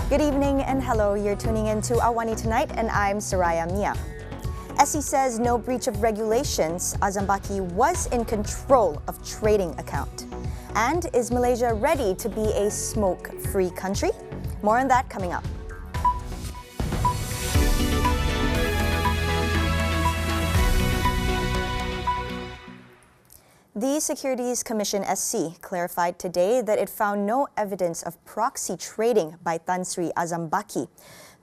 Good evening and hello. You're tuning in to AWANI Tonight and I'm Soraya Mia. SE says no breach of regulations. Azam Baki was in control of trading account. And is Malaysia ready to be a smoke-free country? More on that coming up. The Securities Commission SC clarified today that it found no evidence of proxy trading by Tan Sri Azam Baki.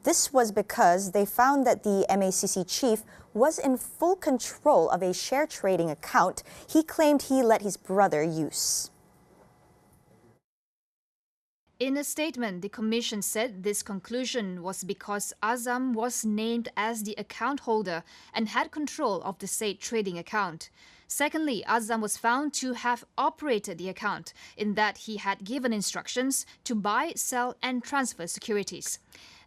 This was because they found that the MACC chief was in full control of a share trading account he claimed he let his brother use. In a statement, the Commission said this conclusion was because Azam was named as the account holder and had control of the said trading account. Secondly, Azam was found to have operated the account in that he had given instructions to buy, sell and transfer securities.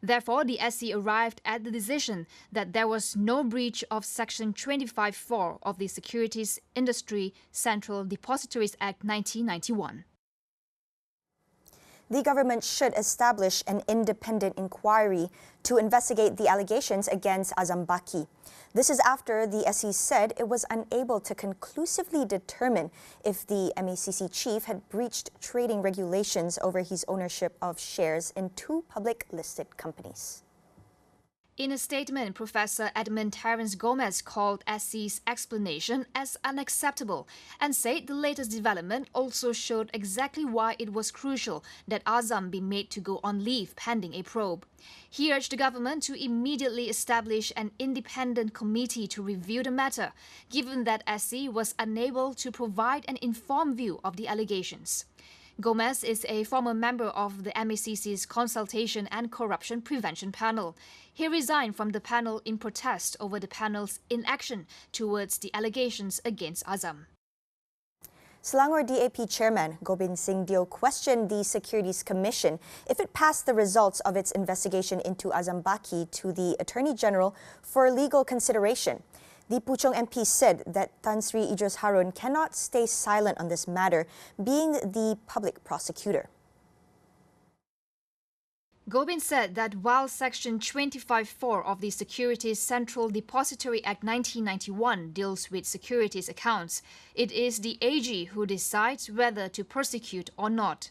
Therefore, the SC arrived at the decision that there was no breach of Section 25(4) of the Securities Industry Central Depositories Act 1991. The government should establish an independent inquiry to investigate the allegations against Azam Baki. This is after the SE said it was unable to conclusively determine if the MACC chief had breached trading regulations over his ownership of shares in two public listed companies. In a statement, Professor Edmund Terrence called SC's explanation as unacceptable and said the latest development also showed exactly why it was crucial that Azam be made to go on leave pending a probe. He urged the government to immediately establish an independent committee to review the matter, given that SC was unable to provide an informed view of the allegations. Gomez is a former member of the MACC's Consultation and Corruption Prevention Panel. He resigned from the panel in protest over the panel's inaction towards the allegations against Azam. Selangor DAP Chairman Gobind Singh Deo questioned the Securities Commission if it passed the results of its investigation into Azam Baki to the Attorney General for legal consideration. The Puchong MP said that Tan Sri Idris Harun cannot stay silent on this matter, being the public prosecutor. Gobind said that while Section 25(4) of the Securities Central Depository Act 1991 deals with securities accounts, it is the AG who decides whether to prosecute or not.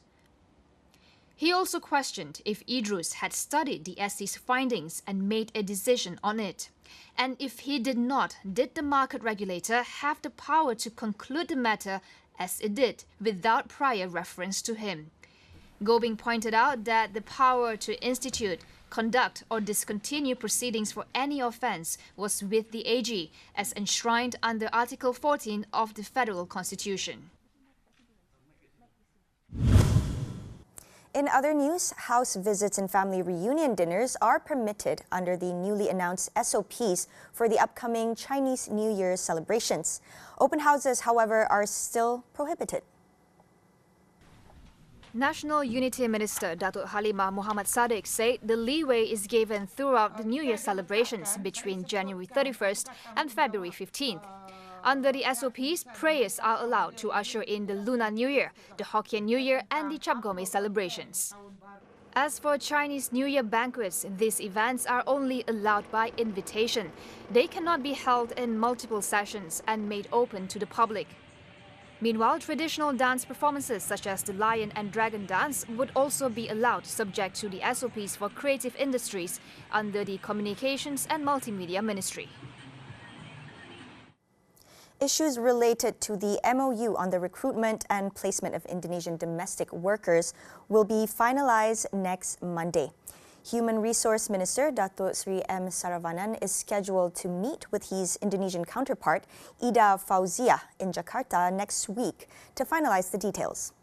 He also questioned if Idris had studied the SC's findings and made a decision on it. And if he did not, did the market regulator have the power to conclude the matter as it did without prior reference to him? Gobind pointed out that the power to institute, conduct or discontinue proceedings for any offence was with the AG as enshrined under Article 14 of the Federal Constitution. In other news, house visits and family reunion dinners are permitted under the newly announced SOPs for the upcoming Chinese New Year celebrations. Open houses, however, are still prohibited. National Unity Minister Datuk Halimah Muhammad Sadiq said the leeway is given throughout the New Year celebrations between January 31st and February 15th. Under the SOPs, prayers are allowed to usher in the Lunar New Year, the Hokkien New Year and the Cap Gome celebrations. As for Chinese New Year banquets, these events are only allowed by invitation. They cannot be held in multiple sessions and made open to the public. Meanwhile, traditional dance performances such as the Lion and Dragon dance would also be allowed subject to the SOPs for creative industries under the Communications and Multimedia Ministry. Issues related to the MOU on the recruitment and placement of Indonesian domestic workers will be finalized next Monday. Human Resource Minister Datuk Sri M. Saravanan is scheduled to meet with his Indonesian counterpart, Ida Fauzia, in Jakarta next week to finalize the details.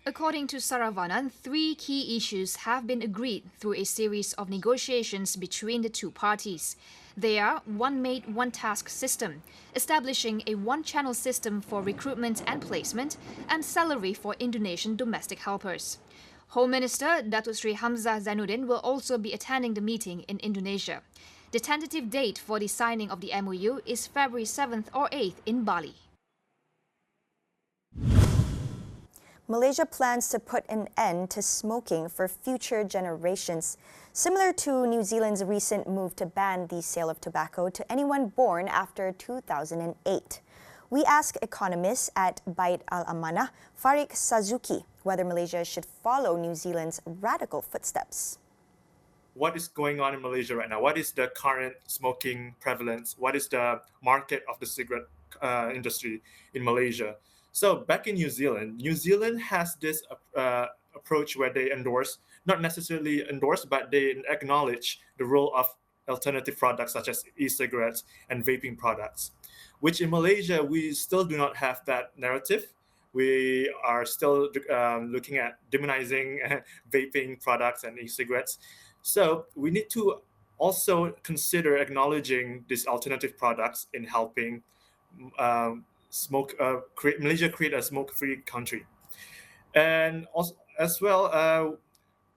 According to Saravanan, 3 key issues have been agreed through a series of negotiations between the two parties. They are one made, one task system, establishing a one-channel system for recruitment and placement, and salary for Indonesian domestic helpers. Home Minister Datuk Sri Hamzah Zainuddin will also be attending the meeting in Indonesia. The tentative date for the signing of the MOU is February 7th or 8th in Bali. Malaysia plans to put an end to smoking for future generations, similar to New Zealand's recent move to ban the sale of tobacco to anyone born after 2008. We ask economists at Bait Al-Amanah, Farik Sazuki, whether Malaysia should follow New Zealand's radical footsteps. What is going on in Malaysia right now? What is the current smoking prevalence? What is the market of the cigarette industry in Malaysia? So back in New Zealand has this approach where they endorse, not necessarily endorse, but they acknowledge the role of alternative products such as e-cigarettes and vaping products, which in Malaysia, we still do not have that narrative. We are still looking at demonizing vaping products and e-cigarettes. So we need to also consider acknowledging these alternative products in helping Malaysia create a smoke-free country. And also, as well,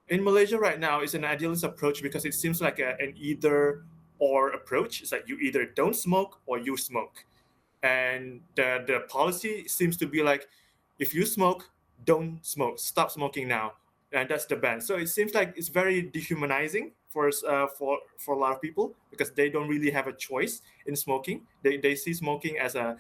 in Malaysia right now, it's an idealist approach because it seems like an either-or approach. It's like you either don't smoke or you smoke. And the policy seems to be like, if you smoke, don't smoke. Stop smoking now. And that's the ban. So it seems like it's very dehumanizing for a lot of people because they don't really have a choice in smoking. They see smoking as an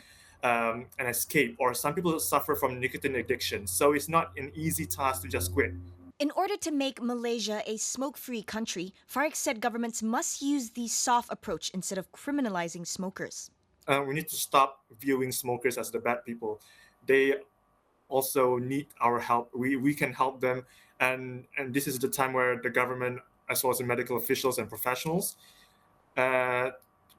escape, or some people suffer from nicotine addiction. So it's not an easy task to just quit. In order to make Malaysia a smoke-free country, Farik said governments must use the soft approach instead of criminalizing smokers. We need to stop viewing smokers as the bad people. They also need our help. We can help them. And this is the time where the government, as well as the medical officials and professionals,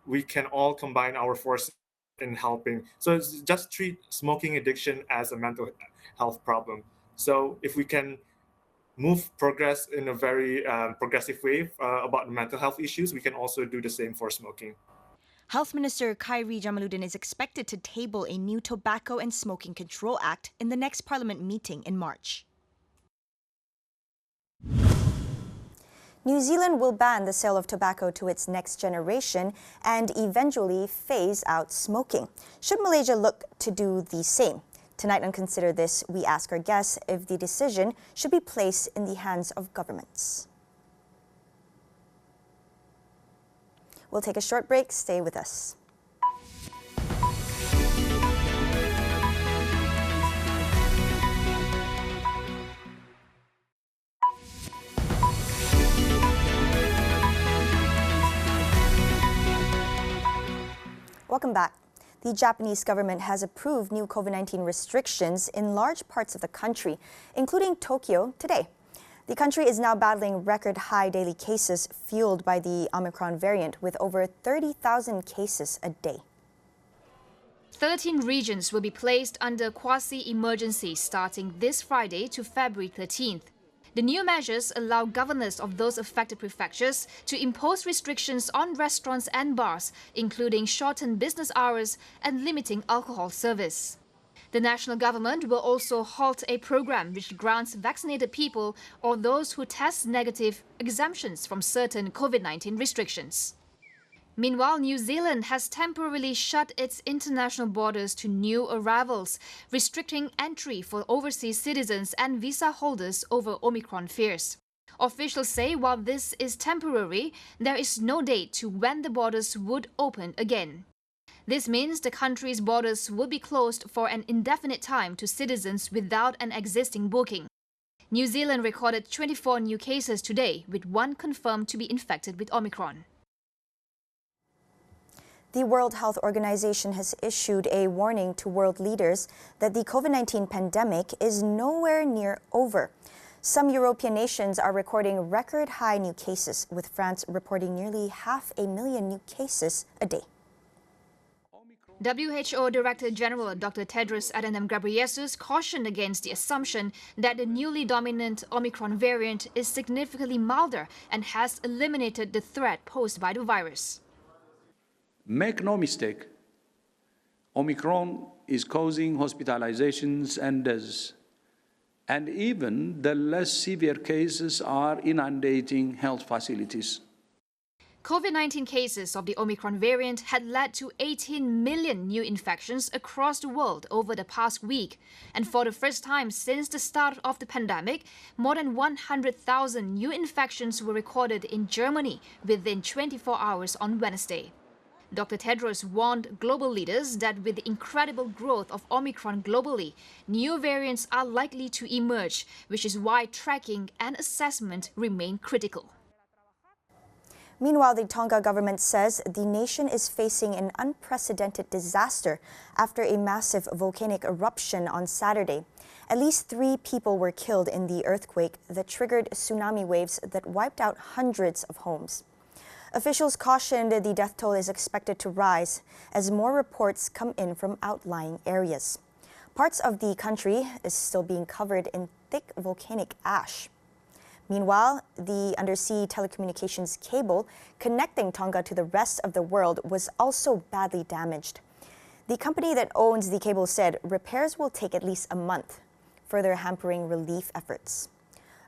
we can all combine our forces in helping. So it's just treat smoking addiction as a mental health problem. So if we can progress in a very progressive way about the mental health issues, we can also do the same for smoking. Health Minister Khairi Jamaluddin is expected to table a new Tobacco and Smoking Control Act in the next Parliament meeting in March. New Zealand will ban the sale of tobacco to its next generation and eventually phase out smoking. Should Malaysia look to do the same? Tonight on Consider This, we ask our guests if the decision should be placed in the hands of governments. We'll take a short break. Stay with us. Welcome back. The Japanese government has approved new COVID-19 restrictions in large parts of the country, including Tokyo, today. The country is now battling record-high daily cases fueled by the Omicron variant, with over 30,000 cases a day. 13 regions will be placed under quasi-emergency starting this Friday to February 13th. The new measures allow governors of those affected prefectures to impose restrictions on restaurants and bars, including shortened business hours and limiting alcohol service. The national government will also halt a program which grants vaccinated people or those who test negative exemptions from certain COVID-19 restrictions. Meanwhile, New Zealand has temporarily shut its international borders to new arrivals, restricting entry for overseas citizens and visa holders over Omicron fears. Officials say while this is temporary, there is no date to when the borders would open again. This means the country's borders will be closed for an indefinite time to citizens without an existing booking. New Zealand recorded 24 new cases today, with one confirmed to be infected with Omicron. The World Health Organization has issued a warning to world leaders that the COVID-19 pandemic is nowhere near over. Some European nations are recording record-high new cases, with France reporting nearly 500,000 new cases a day. WHO Director General Dr. Tedros Adhanom Ghebreyesus cautioned against the assumption that the newly dominant Omicron variant is significantly milder and has eliminated the threat posed by the virus. Make no mistake, Omicron is causing hospitalizations and deaths, and even the less severe cases are inundating health facilities. COVID-19 cases of the Omicron variant had led to 18 million new infections across the world over the past week. And for the first time since the start of the pandemic, more than 100,000 new infections were recorded in Germany within 24 hours on Wednesday. Dr. Tedros warned global leaders that with the incredible growth of Omicron globally, new variants are likely to emerge, which is why tracking and assessment remain critical. Meanwhile, the Tonga government says the nation is facing an unprecedented disaster after a massive volcanic eruption on Saturday. At least 3 people were killed in the earthquake that triggered tsunami waves that wiped out hundreds of homes. Officials cautioned the death toll is expected to rise as more reports come in from outlying areas. Parts of the country is still being covered in thick volcanic ash. Meanwhile, the undersea telecommunications cable connecting Tonga to the rest of the world was also badly damaged. The company that owns the cable said repairs will take at least a month, further hampering relief efforts.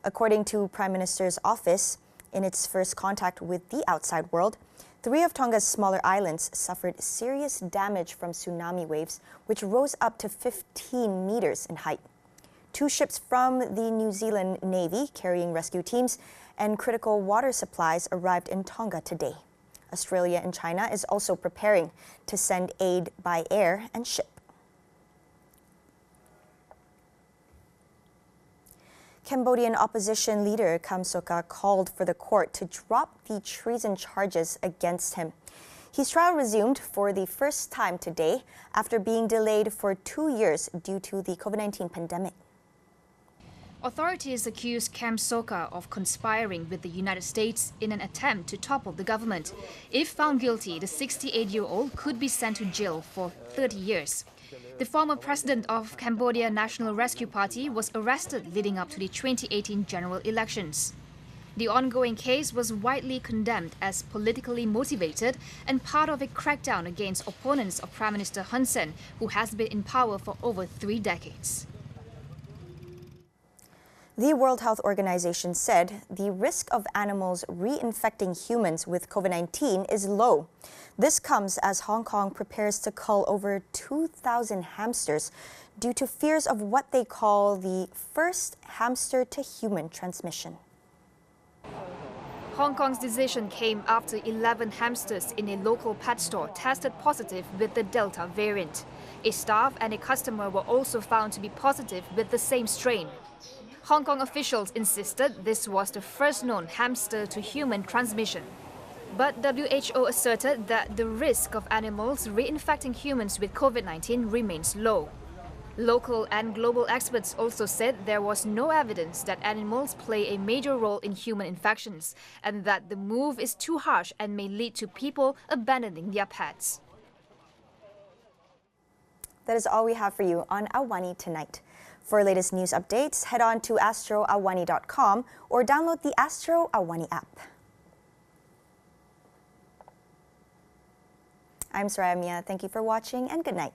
According to Prime Minister's office, in its first contact with the outside world, 3 of Tonga's smaller islands suffered serious damage from tsunami waves, which rose up to 15 meters in height. 2 ships from the New Zealand Navy carrying rescue teams and critical water supplies arrived in Tonga today. Australia and China is also preparing to send aid by air and ship. Cambodian opposition leader Kem Sokha called for the court to drop the treason charges against him. His trial resumed for the first time today after being delayed for 2 years due to the COVID-19 pandemic. Authorities accused Kem Sokha of conspiring with the United States in an attempt to topple the government. If found guilty, the 68-year-old could be sent to jail for 30 years. The former president of Cambodia National Rescue Party was arrested leading up to the 2018 general elections. The ongoing case was widely condemned as politically motivated and part of a crackdown against opponents of Prime Minister Hun Sen, who has been in power for over 3 decades. The World Health Organization said the risk of animals reinfecting humans with COVID-19 is low. This comes as Hong Kong prepares to cull over 2,000 hamsters due to fears of what they call the first hamster-to-human transmission. Hong Kong's decision came after 11 hamsters in a local pet store tested positive with the Delta variant. A staff and a customer were also found to be positive with the same strain. Hong Kong officials insisted this was the first known hamster-to-human transmission. But WHO asserted that the risk of animals reinfecting humans with COVID-19 remains low. Local and global experts also said there was no evidence that animals play a major role in human infections and that the move is too harsh and may lead to people abandoning their pets. That is all we have for you on AWANI tonight. For latest news updates, head on to astroawani.com or download the Astro AWANI app. I'm Soraya Mia. Thank you for watching and good night.